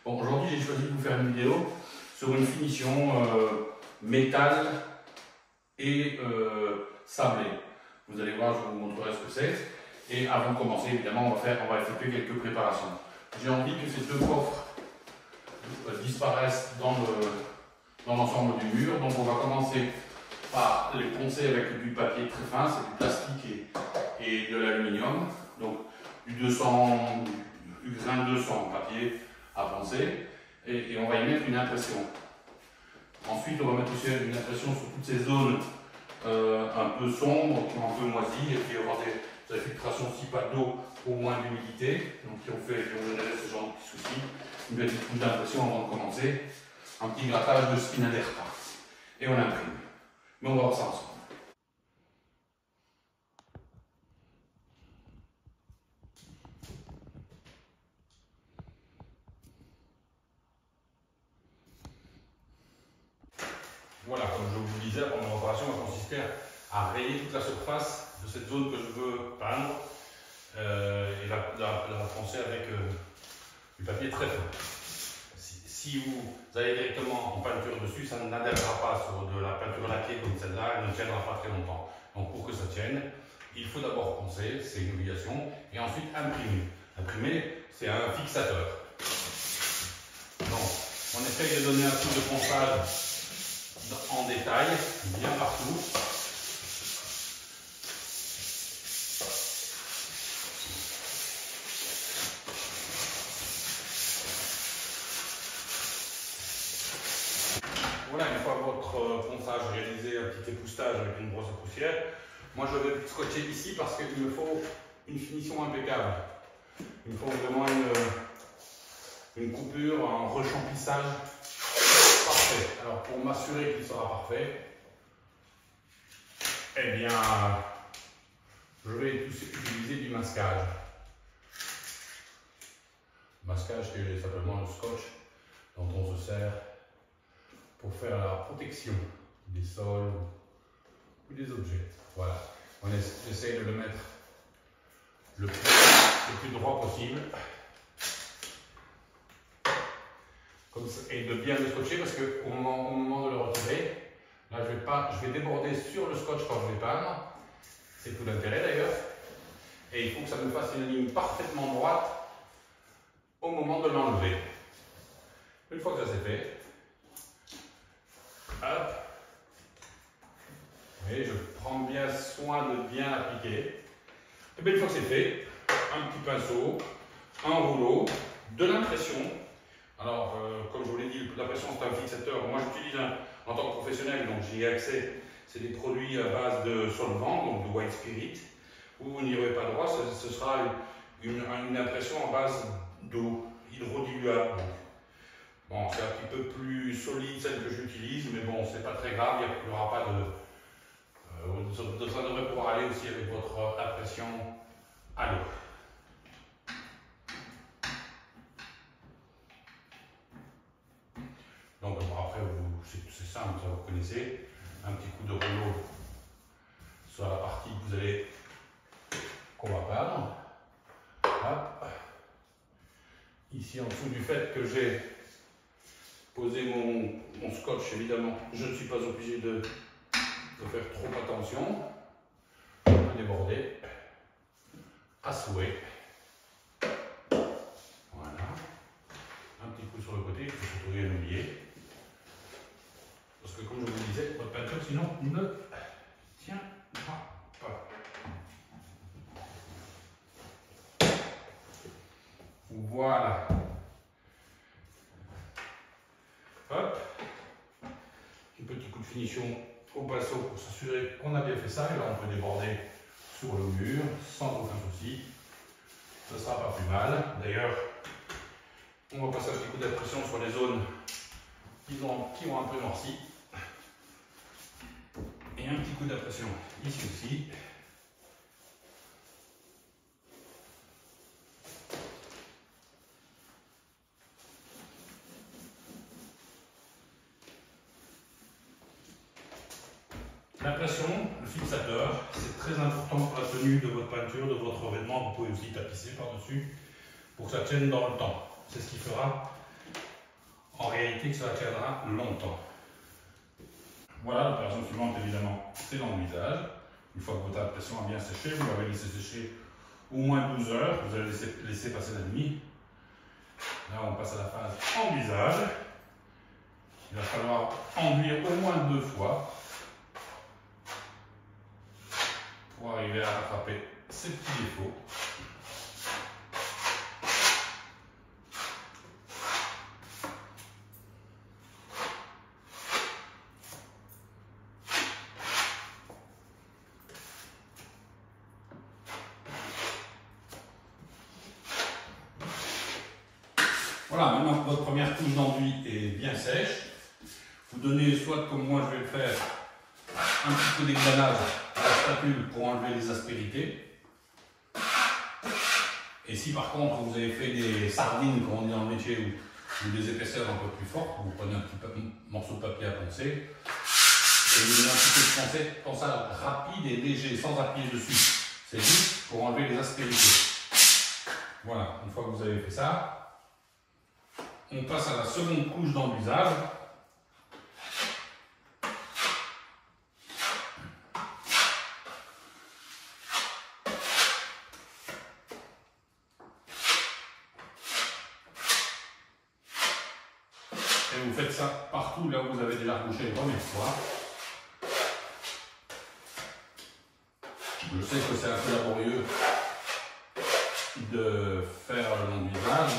Bon, aujourd'hui, j'ai choisi de vous faire une vidéo sur une finition métal et sablé. Vous allez voir, je vous montrerai ce que c'est. Et avant de commencer, évidemment, on va effectuer quelques préparations. J'ai envie que ces deux coffres disparaissent dans l'ensemble du mur. Donc on va commencer par les poncer avec du papier très fin, c'est du plastique et de l'aluminium. Donc du grain 200 papier à poncer et on va y mettre une impression. Ensuite on va mettre aussi une impression sur toutes ces zones un peu sombres, qui ont un peu moisi, et puis il y aura des infiltrations aussi pas d'eau, au moins d'humidité, donc qui ont généré ce genre de petits soucis. Une petite couche d'impression avant de commencer, un petit grattage de ce qui n'adhère pas. Et on imprime. Mais on va voir ça ensemble. Voilà, comme je vous le disais, mon opération va consister à rayer toute la surface de cette zone que je veux peindre et la poncer avec du papier très fin. Si vous allez directement en peinture dessus, ça n'adhérera pas sur de la peinture laquée comme celle-là, elle ne tiendra pas très longtemps. Donc pour que ça tienne, il faut d'abord poncer, c'est une obligation, et ensuite imprimer. Imprimer, c'est un fixateur. Donc on essaye de donner un coup de ponçage en détail, bien partout. Voilà, une fois votre ponçage réalisé, un petit époustage avec une brosse à poussière, moi je vais scotcher ici parce qu'il me faut une finition impeccable. Il me faut vraiment une coupure, un rechamplissage parfait. Alors pour m'assurer qu'il sera parfait, eh bien je vais utiliser du masquage. Masquage qui est simplement le scotch dont on se sert pour faire la protection des sols ou des objets. Voilà, on essaye de le mettre le plus droit possible. Comme ça, et de bien le scotcher parce qu'au moment de le retirer, là je vais déborder sur le scotch quand je vais peindre. C'est tout l'intérêt d'ailleurs. Et il faut que ça me fasse une ligne parfaitement droite au moment de l'enlever. Une fois que ça c'est fait, hop, et je prends bien soin de bien l'appliquer. Et bien une fois que c'est fait, un petit pinceau, un rouleau, de l'impression. Alors, comme je vous l'ai dit, l'impression c'est un fixateur. Moi j'utilise en tant que professionnel, donc j'y ai accès. C'est des produits à base de solvant, donc de white spirit. Vous n'y aurez pas droit, ce sera une impression à base d'eau hydrodiluable. Bon, c'est un petit peu plus solide celle que j'utilise, mais bon, c'est pas très grave, il n'y aura pas ça devrait pouvoir aller aussi avec votre impression à l'eau. Donc après, c'est simple, ça vous connaissez. Un petit coup de rouleau sur la partie qu'on va peindre. Hop. Ici, en dessous du fait que j'ai posé mon scotch, évidemment, je ne suis pas obligé de faire trop attention. Je peux déborder à souhait. Voilà. Un petit coup sur le côté, il faut surtout rien oublier. Parce que comme je vous le disais, votre peinture sinon ne tiendra pas. Voilà. Hop. Un petit coup de finition au pinceau pour s'assurer qu'on a bien fait ça. Et là, on peut déborder sur le mur sans aucun souci. Ce ne sera pas plus mal. D'ailleurs, on va passer un petit coup d'impression sur les zones qui ont un peu noirci. Et un petit coup d'impression ici aussi. L'impression, le fixateur, c'est très important pour la tenue de votre peinture, de votre revêtement. Vous pouvez aussi tapisser par-dessus pour que ça tienne dans le temps. C'est ce qui fera en réalité que cela tiendra longtemps. Voilà, l'opération suivante évidemment, c'est l'enduisage. Une fois que votre impression a bien séché, vous l'avez laissé sécher au moins 12 heures, vous allez laisser passer la nuit. Là on passe à la phase enduisage. Il va falloir enduire au moins 2 fois pour arriver à rattraper ces petits défauts. Voilà, maintenant que votre première couche d'enduit est bien sèche, vous donnez soit comme moi je vais le faire, un petit peu d'égrenage à la spatule pour enlever les aspérités. Et si par contre vous avez fait des sardines, comme on dit dans le métier, ou des épaisseurs un peu plus fortes, vous prenez un petit morceau de papier à poncer et vous donnez un petit peu de ponçage rapide et léger, sans appuyer dessus. C'est juste pour enlever les aspérités. Voilà, une fois que vous avez fait ça, on passe à la seconde couche d'enduisage. Et vous faites ça partout là où vous avez déjà couché la première fois. Je sais que c'est un peu laborieux de faire l'enduisage.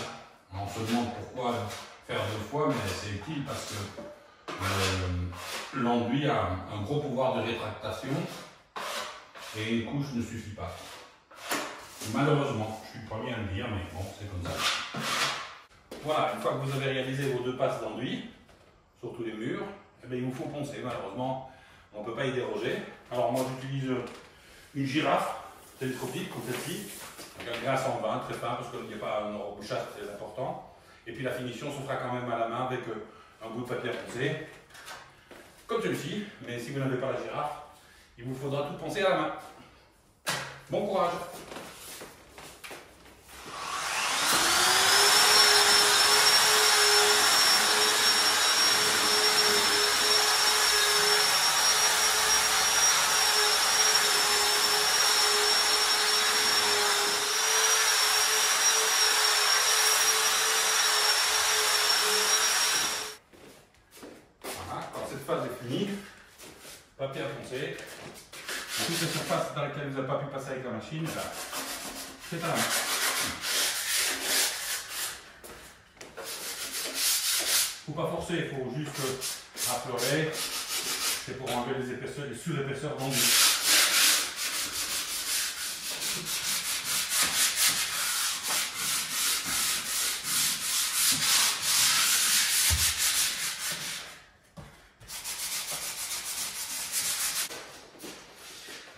On se demande pourquoi faire 2 fois, mais c'est utile parce que l'enduit a un gros pouvoir de rétractation et une couche ne suffit pas. Malheureusement, je suis le premier à le dire, mais bon, c'est comme ça. Voilà, une fois que vous avez réalisé vos 2 passes d'enduit sur tous les murs, eh bien, il vous faut poncer. Malheureusement, on ne peut pas y déroger. Alors moi, j'utilise une girafe télescopique comme celle-ci, avec un grain 120 très fin parce qu'il n'y a pas un rebouchage très important. Et puis la finition se fera quand même à la main avec un bout de papier à poncer, comme celui-ci. Mais si vous n'avez pas la girafe, il vous faudra tout poncer à la main. Bon courage! Papier à poncer. Toutes les surfaces dans lesquelles vous n'avez pas pu passer avec la machine, c'est à la main. Il ne faut pas forcer, il faut juste affleurer. C'est pour enlever les épaisseurs, les surépaisseurs d'enduit.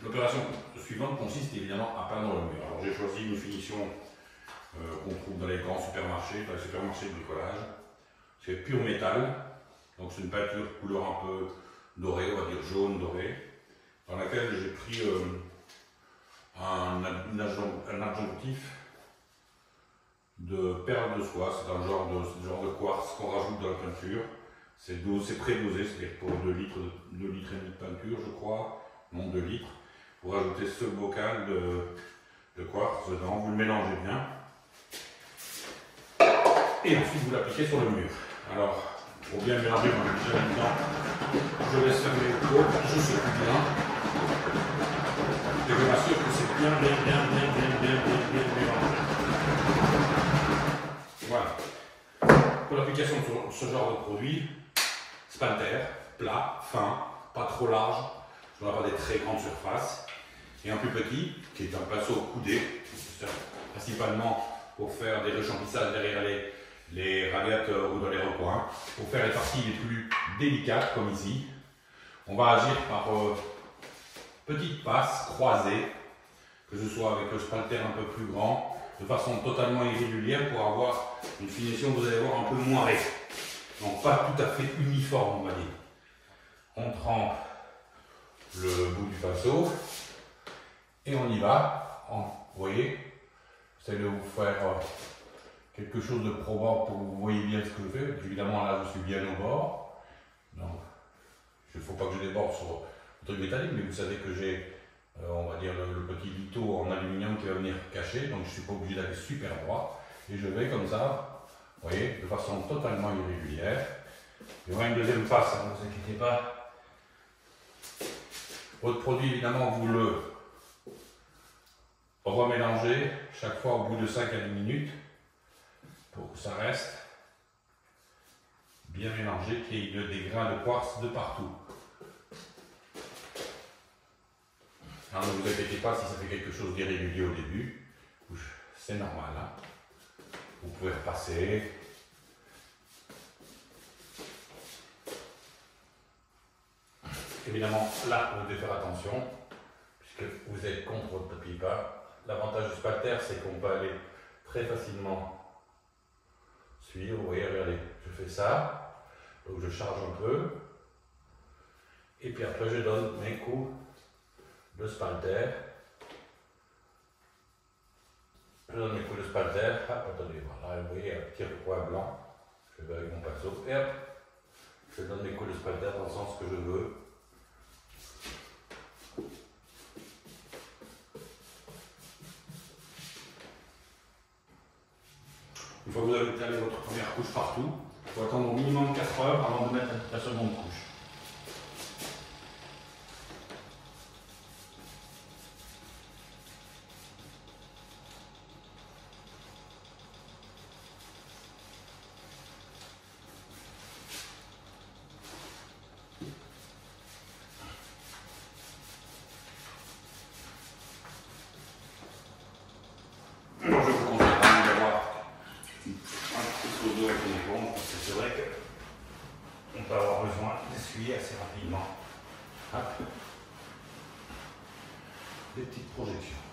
L'opération suivante consiste évidemment à peindre le mur. Alors j'ai choisi une finition qu'on trouve dans les grands supermarchés, de bricolage. C'est pur métal, donc c'est une peinture couleur un peu dorée, on va dire jaune doré, dans laquelle j'ai pris un adjonctif de perles de soie. C'est un genre de quartz qu'on rajoute dans la peinture. C'est prédosé, c'est-à-dire pour 2 litres et demi de peinture, je crois, non 2 litres. Vous rajoutez ce bocal de quartz dedans, vous le mélangez bien et ensuite vous l'appliquez sur le mur. Alors, pour bien mélanger, moi j'ai déjà mis dedans, je laisse fermer le pot, je secoue bien et je m'assure que c'est bien mélangé. Voilà. Pour l'application de ce genre de produit, spalter, plat, fin, pas trop large, on n'a pas des très grandes surfaces, et un plus petit, qui est un pinceau coudé, qui sert principalement pour faire des rechampissages derrière les radiateurs ou dans les recoins, pour faire les parties les plus délicates, comme ici. On va agir par petites passes croisées, que ce soit avec le spalter un peu plus grand, de façon totalement irrégulière, pour avoir une finition, vous allez voir, un peu moirée. Donc pas tout à fait uniforme, on va dire. On trempe le bout du pinceau et on y va. Vous voyez, j'essaie de vous faire quelque chose de probant pour que vous voyez bien ce que je fais. Évidemment, là, je suis bien au bord. Donc, il ne faut pas que je déborde sur le truc métallique, mais vous savez que j'ai, on va dire, le petit lito en aluminium qui va venir cacher. Donc, je ne suis pas obligé d'aller super droit. Et je vais comme ça, vous voyez, de façon totalement irrégulière. Il y aura une deuxième face, hein, ne vous inquiétez pas. Votre produit, évidemment, vous le remélangez chaque fois au bout de 5 à 10 minutes pour que ça reste bien mélangé, qu'il y ait des grains de quartz de partout. Alors, ne vous inquiétez pas si ça fait quelque chose d'irrégulier au début, c'est normal. Hein. Vous pouvez repasser. Évidemment, là, vous devez faire attention, puisque vous êtes contre votre papier peint. L'avantage du spalter, c'est qu'on peut aller très facilement suivre. Vous voyez, regardez, je fais ça, donc je charge un peu, et puis après je donne mes coups de spalter. Je donne mes coups de spalter, hop, attendez, voilà, vous voyez un petit recoin blanc, je vais avec mon pinceau, et hop, je donne mes coups de spalter dans le sens que je veux. Une fois que vous avez étalé votre première couche partout, il faut attendre au minimum 4 heures avant de mettre la seconde couche. Alors je vous conseille vraiment d'avoir un petit seau d'eau avec une éponge parce que c'est vrai qu'on peut avoir besoin d'essuyer assez rapidement. Hop. Des petites projections.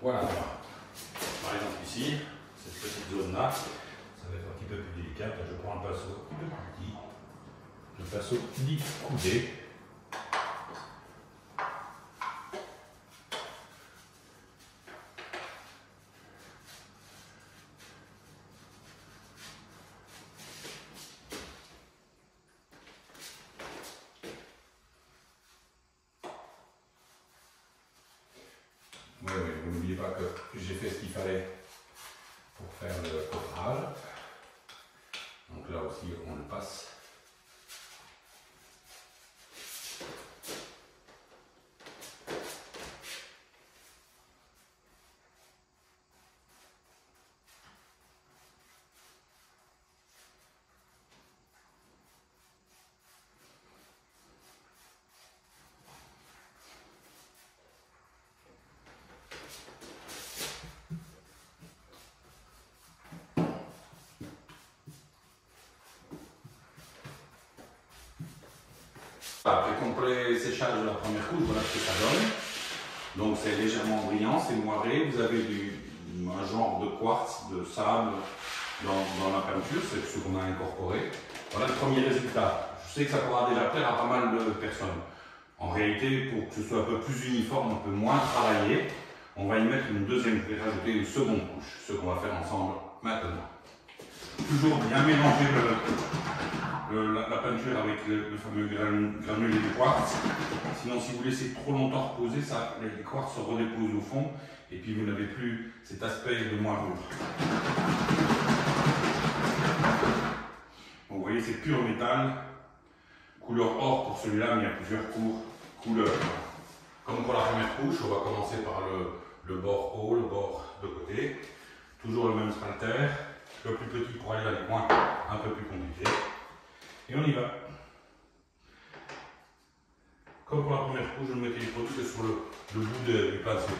Voilà. Par exemple ici, cette petite zone-là, ça va être un petit peu plus délicat. Là, je prends un pinceau un peu plus petit. Le pinceau dit coudé. Oui, vous n'oubliez pas que j'ai fait ce qu'il fallait pour faire le coffrage. Donc là aussi, on le passe. Après complet séchage de la première couche, voilà ce que ça donne. Donc c'est légèrement brillant, c'est moiré. Vous avez un genre de quartz, de sable dans la peinture, c'est ce qu'on a incorporé. Voilà le premier résultat. Je sais que ça pourra déjà plaire à pas mal de personnes. En réalité, pour que ce soit un peu plus uniforme, un peu moins travaillé, on va y mettre une deuxième, je vais rajouter une seconde couche, ce qu'on va faire ensemble maintenant. Toujours bien mélanger la peinture avec le fameux granulé de quartz. Sinon, si vous laissez trop longtemps reposer, les quartz se redéposent au fond et puis vous n'avez plus cet aspect de moirure. Vous voyez, c'est pur métal, couleur or pour celui-là, mais il y a plusieurs couleurs. Comme pour la première couche, on va commencer par le bord haut, le bord de côté. Toujours le même spalter, le plus petit pour aller dans les coins un peu plus compliqués. Et on y va. Comme pour la première couche, je mettais les produits sur le bout du pinceau.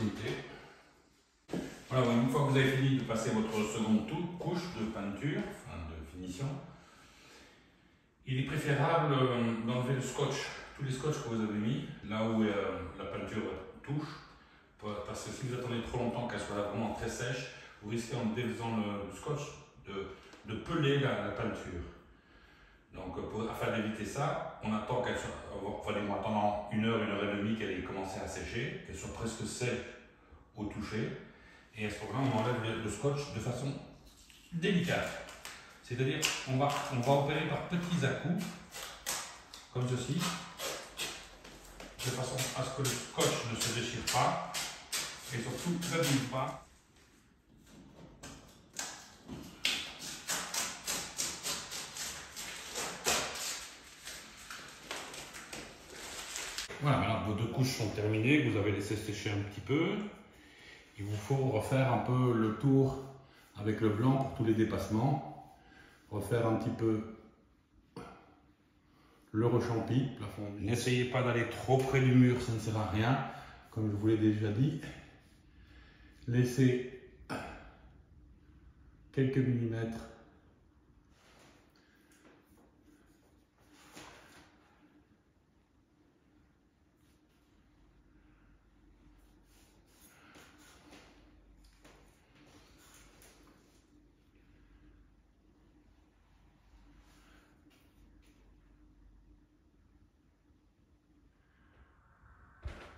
proximité. Voilà, une fois que vous avez fini de passer votre seconde couche de peinture, enfin de finition, il est préférable d'enlever le scotch, tous les scotch que vous avez mis, là où la peinture touche, parce que si vous attendez trop longtemps qu'elle soit vraiment très sèche, vous risquez en défaisant le scotch de peler la peinture. Donc afin d'éviter ça, on attend qu'elle soit, enfin on attend 1 heure, 1 heure et demie qu'elle ait commencé à sécher, qu'elle soit presque sèche au toucher. Et à ce moment-là, on enlève le scotch de façon délicate. C'est-à-dire, on va opérer par petits à-coups, comme ceci, de façon à ce que le scotch ne se déchire pas et surtout ne bouge pas. Voilà, maintenant que vos 2 couches sont terminées, que vous avez laissé sécher un petit peu, il vous faut refaire un peu le tour avec le blanc pour tous les dépassements, refaire un petit peu le rechampi, plafond. N'essayez pas d'aller trop près du mur, ça ne sert à rien, comme je vous l'ai déjà dit. Laissez quelques millimètres .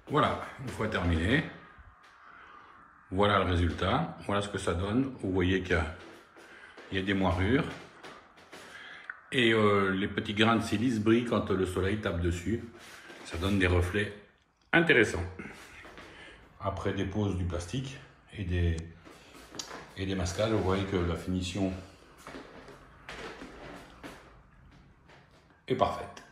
Voilà, une fois terminé, voilà le résultat, voilà ce que ça donne. Vous voyez qu'il y a des moirures et les petits grains de silice brillent quand le soleil tape dessus. Ça donne des reflets intéressants. Après dépose du plastique et des mascades, vous voyez que la finition est parfaite.